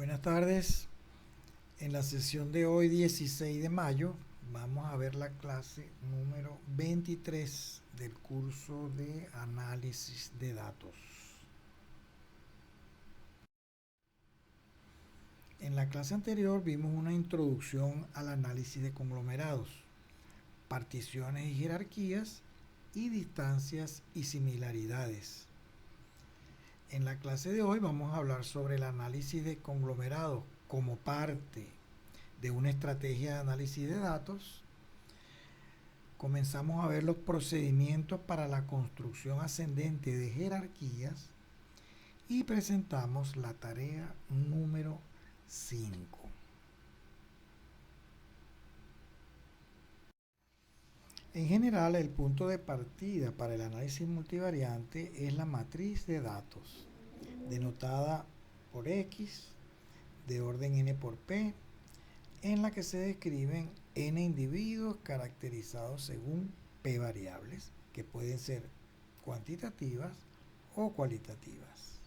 Buenas tardes. En la sesión de hoy, 16 de mayo, vamos a ver la clase número 23 del curso de análisis de datos. En la clase anterior vimos una introducción al análisis de conglomerados, particiones y jerarquías y distancias y similaridades. En la clase de hoy vamos a hablar sobre el análisis de conglomerados como parte de una estrategia de análisis de datos. Comenzamos a ver los procedimientos para la construcción ascendente de jerarquías y presentamos la tarea número 5. En general, el punto de partida para el análisis multivariante es la matriz de datos, denotada por X, de orden n por p, en la que se describen n individuos caracterizados según p variables, que pueden ser cuantitativas o cualitativas.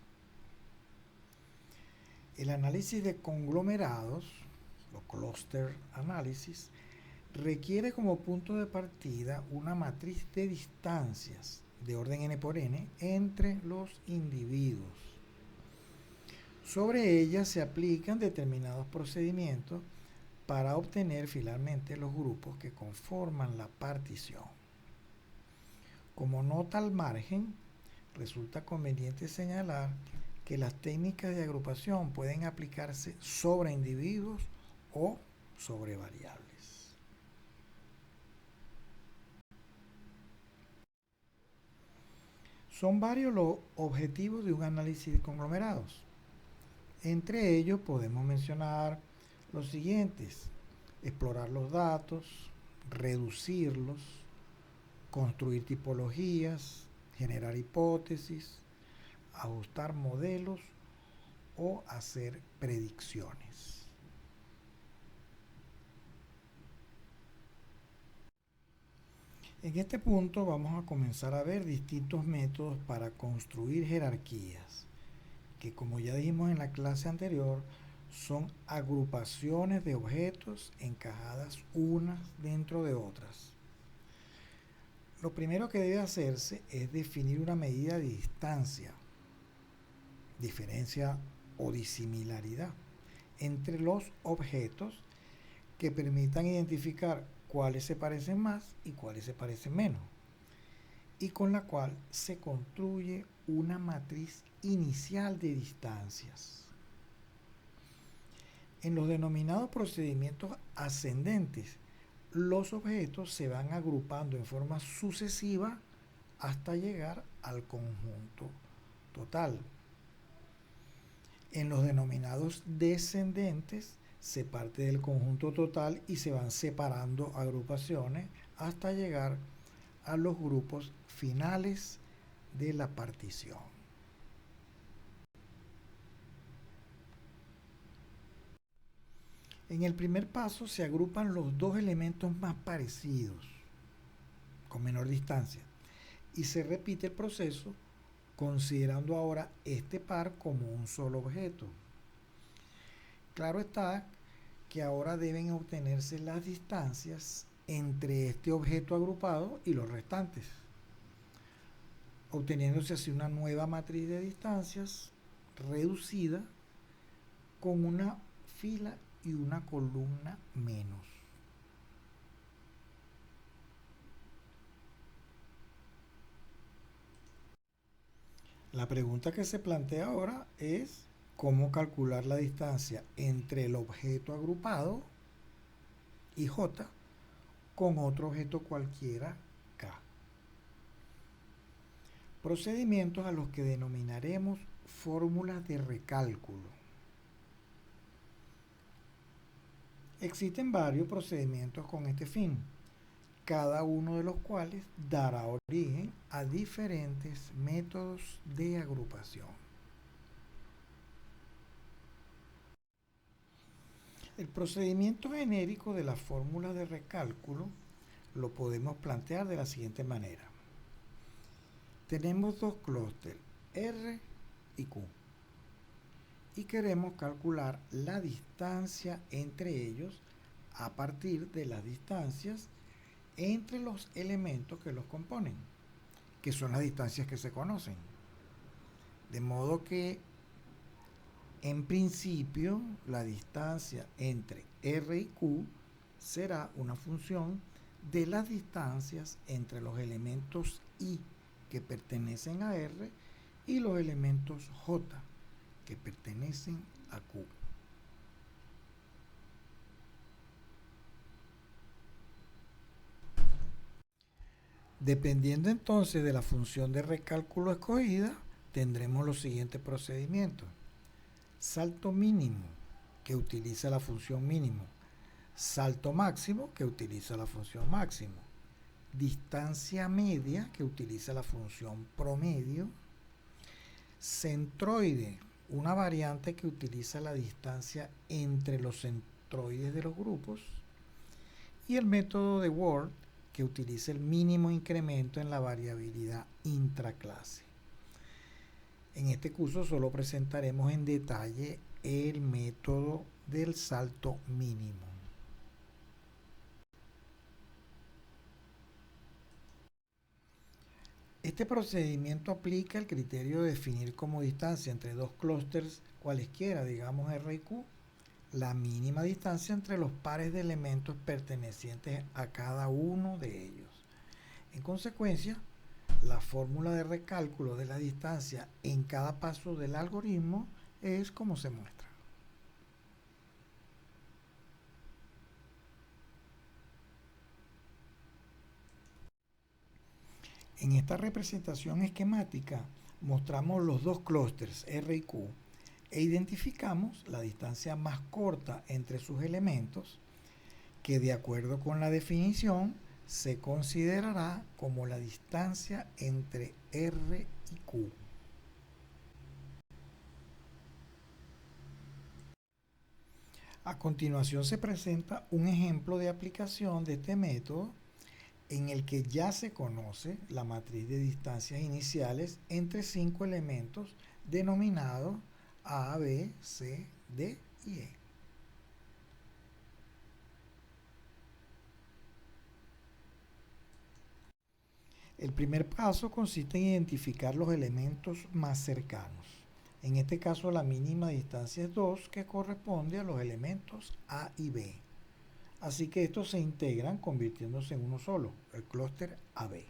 El análisis de conglomerados, o cluster análisis, requiere como punto de partida una matriz de distancias de orden n por n entre los individuos. Sobre ella se aplican determinados procedimientos para obtener finalmente los grupos que conforman la partición. Como nota al margen, resulta conveniente señalar que las técnicas de agrupación pueden aplicarse sobre individuos o sobre variables. Son varios los objetivos de un análisis de conglomerados. Entre ellos podemos mencionar los siguientes: explorar los datos, reducirlos, construir tipologías, generar hipótesis, ajustar modelos o hacer predicciones. En este punto vamos a comenzar a ver distintos métodos para construir jerarquías, que como ya dijimos en la clase anterior, son agrupaciones de objetos encajadas unas dentro de otras. Lo primero que debe hacerse es definir una medida de distancia, diferencia o disimilaridad entre los objetos que permitan identificar cuáles se parecen más y cuáles se parecen menos, y con la cual se construye una matriz inicial de distancias. En los denominados procedimientos ascendentes, los objetos se van agrupando en forma sucesiva hasta llegar al conjunto total. En los denominados descendentes, se parte del conjunto total y se van separando agrupaciones hasta llegar a los grupos finales de la partición. En el primer paso se agrupan los dos elementos más parecidos, con menor distancia, y se repite el proceso considerando ahora este par como un solo objeto. Claro está que ahora deben obtenerse las distancias entre este objeto agrupado y los restantes, obteniéndose así una nueva matriz de distancias reducida con una fila y una columna menos. La pregunta que se plantea ahora es cómo calcular la distancia entre el objeto agrupado y J con otro objeto cualquiera K. Procedimientos a los que denominaremos fórmulas de recálculo. Existen varios procedimientos con este fin, cada uno de los cuales dará origen a diferentes métodos de agrupación. El procedimiento genérico de la fórmula de recálculo lo podemos plantear de la siguiente manera. Tenemos dos clústeres, R y Q. y queremos calcular la distancia entre ellos a partir de las distancias entre los elementos que los componen, que son las distancias que se conocen. De modo que, en principio, la distancia entre R y Q será una función de las distancias entre los elementos I que pertenecen a R y los elementos J que pertenecen a Q. Dependiendo entonces de la función de recálculo escogida, tendremos los siguientes procedimientos. Salto mínimo, que utiliza la función mínimo. Salto máximo, que utiliza la función máximo. Distancia media, que utiliza la función promedio. Centroide, una variante que utiliza la distancia entre los centroides de los grupos. Y el método de Word, que utiliza el mínimo incremento en la variabilidad intraclase. En este curso solo presentaremos en detalle el método del salto mínimo. Este procedimiento aplica el criterio de definir como distancia entre dos clústeres cualesquiera, digamos R y Q, la mínima distancia entre los pares de elementos pertenecientes a cada uno de ellos. En consecuencia, la fórmula de recálculo de la distancia en cada paso del algoritmo es como se muestra. En esta representación esquemática mostramos los dos clústeres R y Q e identificamos la distancia más corta entre sus elementos, que de acuerdo con la definición se considerará como la distancia entre R y Q. A continuación se presenta un ejemplo de aplicación de este método en el que ya se conoce la matriz de distancias iniciales entre 5 elementos denominados A, B, C, D y E. El primer paso consiste en identificar los elementos más cercanos. En este caso la mínima distancia es 2, que corresponde a los elementos A y B. Así que estos se integran convirtiéndose en uno solo, el clúster AB.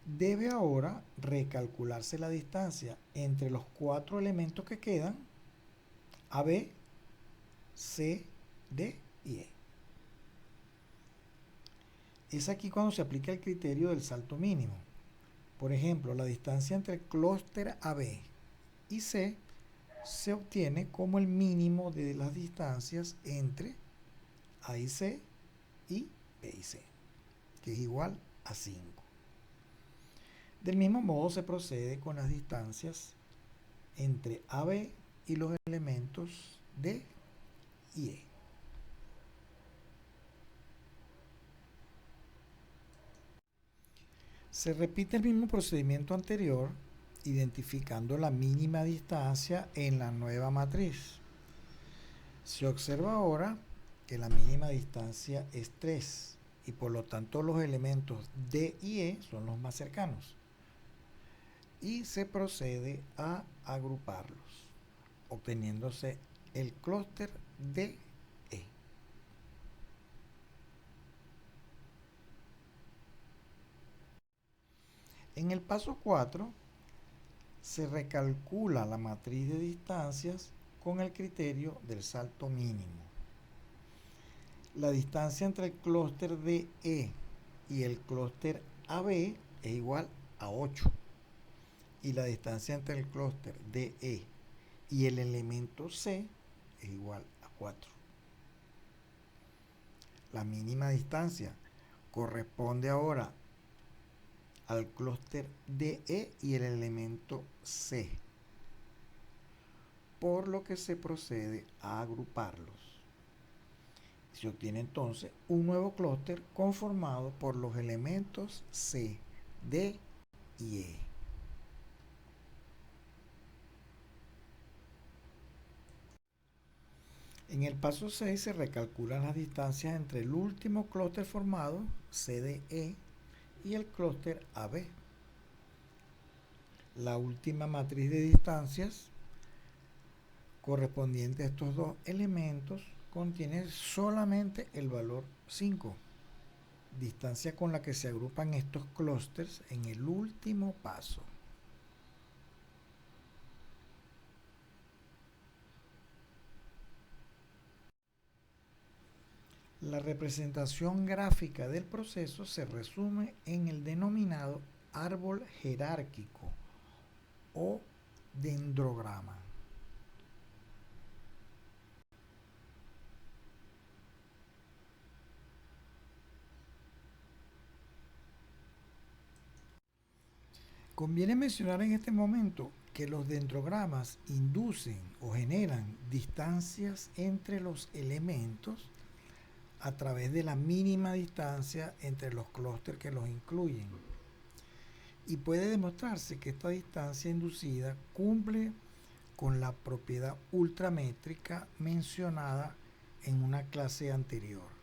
Debe ahora recalcularse la distancia entre los 4 elementos que quedan, AB, C, D y E. Es aquí cuando se aplica el criterio del salto mínimo. Por ejemplo, la distancia entre el clúster AB y C se obtiene como el mínimo de las distancias entre A y C y B y C, que es igual a 5. Del mismo modo se procede con las distancias entre AB y los elementos D y E. Se repite el mismo procedimiento anterior, identificando la mínima distancia en la nueva matriz. Se observa ahora que la mínima distancia es 3 y por lo tanto los elementos D y E son los más cercanos. Y se procede a agruparlos, obteniéndose el clúster DE. En el paso 4 se recalcula la matriz de distancias con el criterio del salto mínimo. La distancia entre el clúster DE y el clúster AB es igual a 8. Y la distancia entre el clúster DE y el elemento C es igual a 4. La mínima distancia corresponde ahora al clúster DE y el elemento C, por lo que se procede a agruparlos. Se obtiene entonces un nuevo clúster conformado por los elementos C, D y E. En el paso 6 se recalculan las distancias entre el último clúster formado, CDE, y el clúster AB. La última matriz de distancias correspondiente a estos dos elementos contiene solamente el valor 5, distancia con la que se agrupan estos clústeres en el último paso. La representación gráfica del proceso se resume en el denominado árbol jerárquico o dendrograma. Conviene mencionar en este momento que los dendrogramas inducen o generan distancias entre los elementos a través de la mínima distancia entre los clústeres que los incluyen. Y puede demostrarse que esta distancia inducida cumple con la propiedad ultramétrica mencionada en una clase anterior.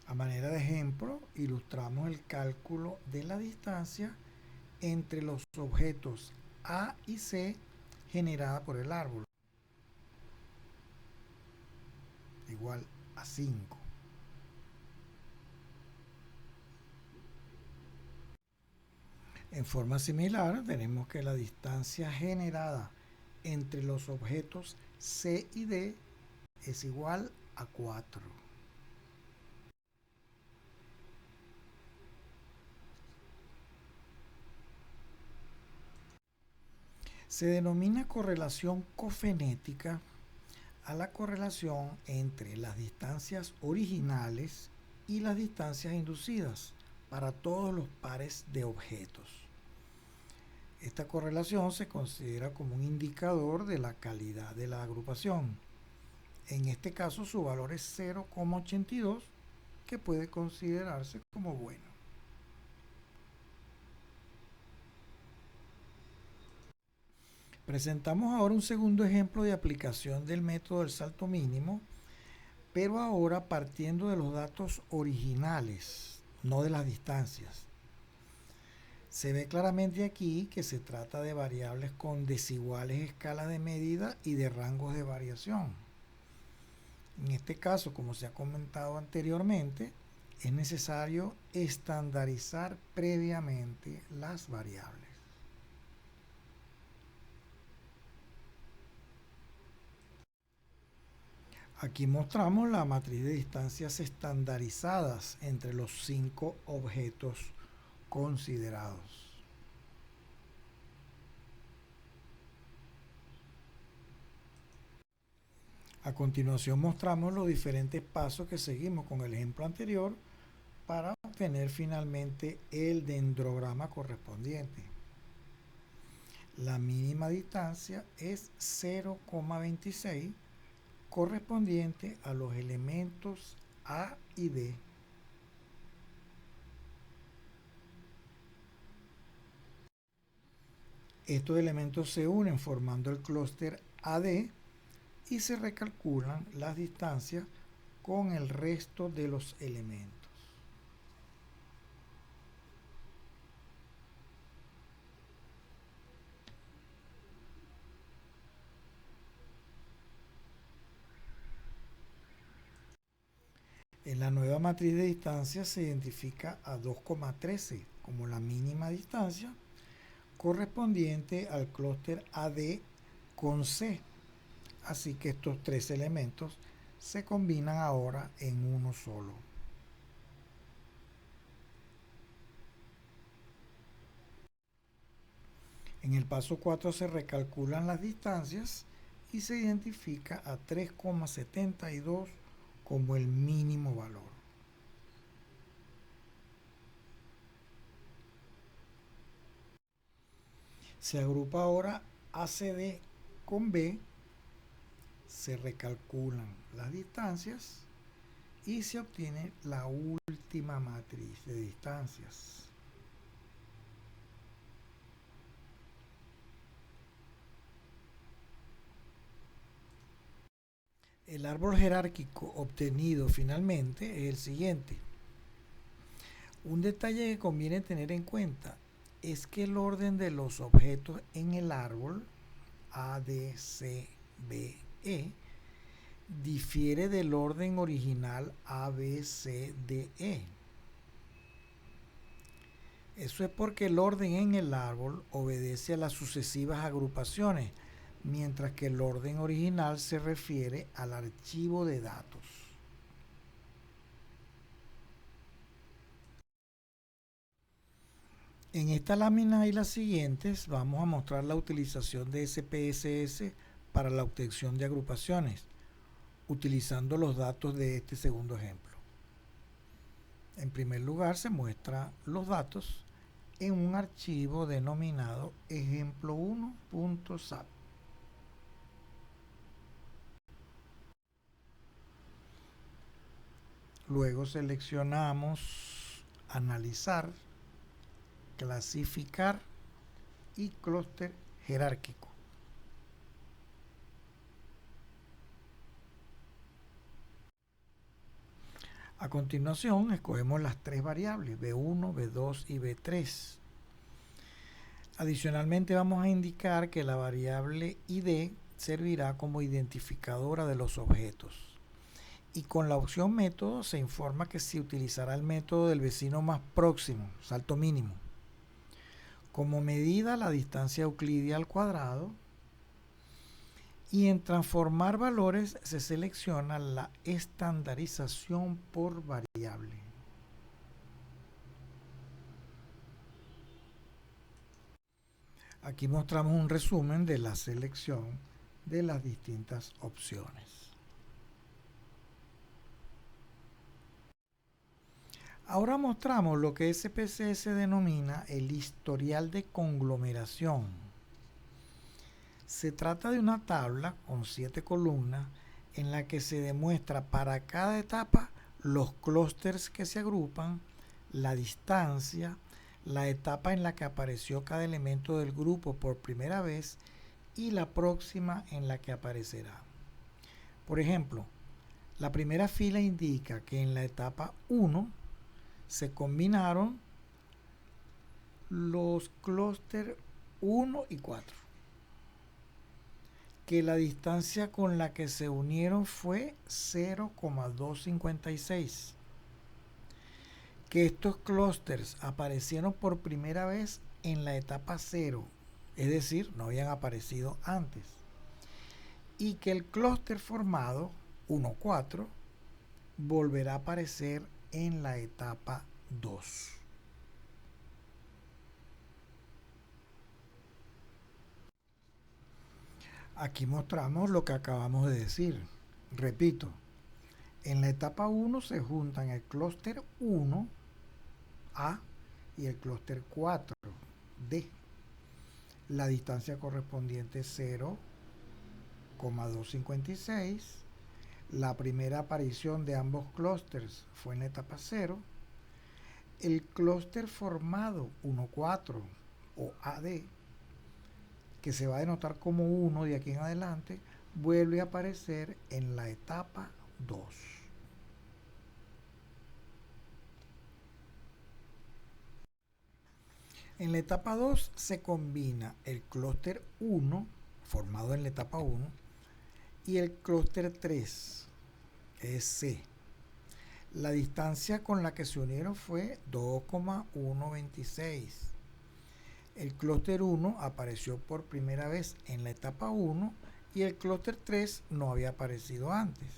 A manera de ejemplo, ilustramos el cálculo de la distancia entre los objetos A y C generada por el árbol, igual a 5. En forma similar, tenemos que la distancia generada entre los objetos C y D es igual a 4. Se denomina correlación cofenética a la correlación entre las distancias originales y las distancias inducidas para todos los pares de objetos. Esta correlación se considera como un indicador de la calidad de la agrupación. En este caso su valor es 0,82, que puede considerarse como bueno. Presentamos ahora un segundo ejemplo de aplicación del método del salto mínimo, pero ahora partiendo de los datos originales, no de las distancias. Se ve claramente aquí que se trata de variables con desiguales escalas de medida y de rangos de variación. En este caso, como se ha comentado anteriormente, es necesario estandarizar previamente las variables. Aquí mostramos la matriz de distancias estandarizadas entre los 5 objetos considerados. A continuación mostramos los diferentes pasos que seguimos con el ejemplo anterior para obtener finalmente el dendrograma correspondiente. La mínima distancia es 0,26, correspondiente a los elementos A y D. Estos elementos se unen formando el clúster AD y se recalculan las distancias con el resto de los elementos. En la nueva matriz de distancias se identifica a 2,13 como la mínima distancia correspondiente al clúster AD con C. Así que estos tres elementos se combinan ahora en uno solo. En el paso 4 se recalculan las distancias y se identifica a 3,72 como el mínimo valor. Se agrupa ahora ACD con B, se recalculan las distancias y se obtiene la última matriz de distancias. El árbol jerárquico obtenido finalmente es el siguiente. Un detalle que conviene tener en cuenta es que el orden de los objetos en el árbol A, D, C, B, E difiere del orden original A, B, C, D, E. Eso es porque el orden en el árbol obedece a las sucesivas agrupaciones, mientras que el orden original se refiere al archivo de datos. En esta lámina y las siguientes vamos a mostrar la utilización de SPSS para la obtención de agrupaciones, utilizando los datos de este segundo ejemplo. En primer lugar se muestran los datos en un archivo denominado ejemplo1.sap. Luego seleccionamos analizar, clasificar y clúster jerárquico. A continuación escogemos las tres variables B1, B2 y B3. Adicionalmente vamos a indicar que la variable ID servirá como identificadora de los objetos. Y con la opción método se informa que se utilizará el método del vecino más próximo, salto mínimo. Como medida la distancia euclidia al cuadrado. Y en transformar valores se selecciona la estandarización por variable. Aquí mostramos un resumen de la selección de las distintas opciones. Ahora mostramos lo que SPSS denomina el historial de conglomeración. Se trata de una tabla con 7 columnas en la que se demuestra para cada etapa los clústeres que se agrupan, la distancia, la etapa en la que apareció cada elemento del grupo por primera vez y la próxima en la que aparecerá. Por ejemplo, la primera fila indica que en la etapa 1 se combinaron los clústeres 1 y 4, que la distancia con la que se unieron fue 0,256, que estos clústeres aparecieron por primera vez en la etapa 0, es decir, no habían aparecido antes, y que el clúster formado 1,4 volverá a aparecer en la etapa 2. Aquí mostramos lo que acabamos de decir. Repito, en la etapa 1 se juntan el clúster 1 A y el clúster 4 D. La distancia correspondiente es 0,256. La primera aparición de ambos clústeres fue en la etapa 0. El clúster formado 1,4 o AD, que se va a denotar como 1 de aquí en adelante, vuelve a aparecer en la etapa 2. En la etapa 2 se combina el clúster 1, formado en la etapa 1, y el clúster 3, que es C. La distancia con la que se unieron fue 2,126. El clúster 1 apareció por primera vez en la etapa 1 y el clúster 3 no había aparecido antes.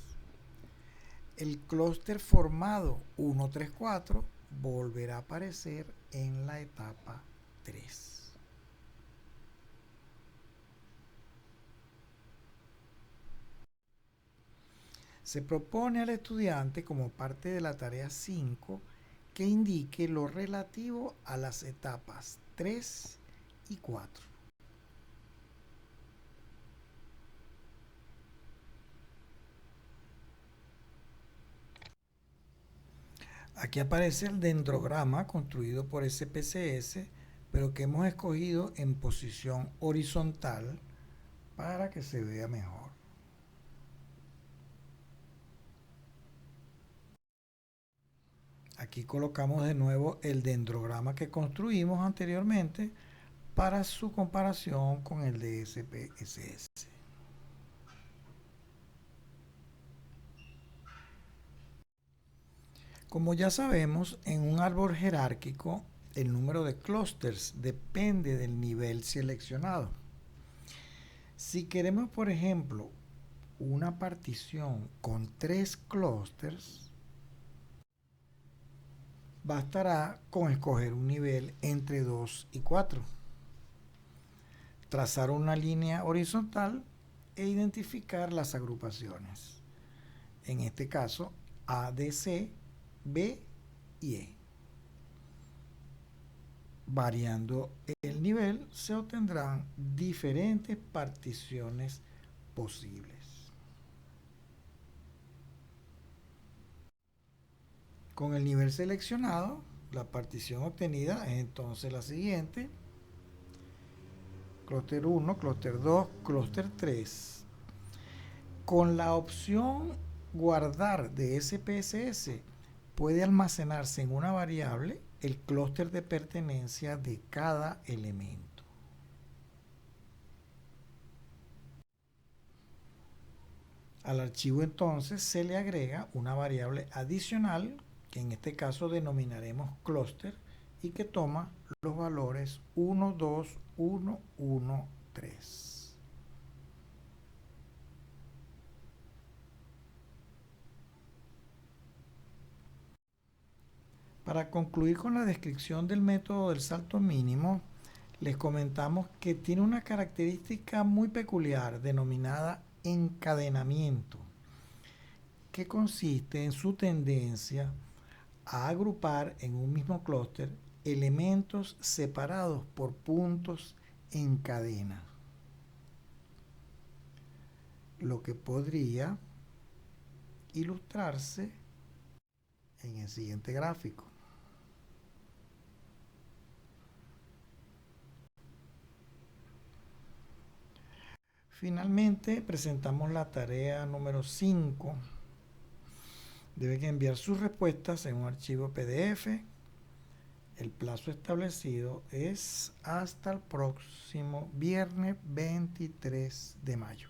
El clúster formado 134 volverá a aparecer en la etapa 3. Se propone al estudiante como parte de la tarea 5 que indique lo relativo a las etapas 3 y 4. Aquí aparece el dendrograma construido por SPSS, pero que hemos escogido en posición horizontal para que se vea mejor. Aquí colocamos de nuevo el dendrograma que construimos anteriormente para su comparación con el de SPSS. Como ya sabemos, en un árbol jerárquico el número de clústeres depende del nivel seleccionado. Si queremos, por ejemplo, una partición con 3 clústeres, bastará con escoger un nivel entre 2 y 4, trazar una línea horizontal e identificar las agrupaciones. En este caso, A, D, C, B y E. Variando el nivel, se obtendrán diferentes particiones posibles. Con el nivel seleccionado, la partición obtenida es entonces la siguiente: clúster 1, clúster 2, clúster 3. Con la opción guardar de SPSS, puede almacenarse en una variable el clúster de pertenencia de cada elemento. Al archivo entonces se le agrega una variable adicional que en este caso denominaremos clúster y que toma los valores 1, 2, 1, 1, 3. Para concluir con la descripción del método del salto mínimo, les comentamos que tiene una característica muy peculiar denominada encadenamiento, que consiste en su tendencia a agrupar en un mismo clúster elementos separados por puntos en cadena, lo que podría ilustrarse en el siguiente gráfico. Finalmente presentamos la tarea número 5. Deben enviar sus respuestas en un archivo PDF. El plazo establecido es hasta el próximo viernes 23 de mayo.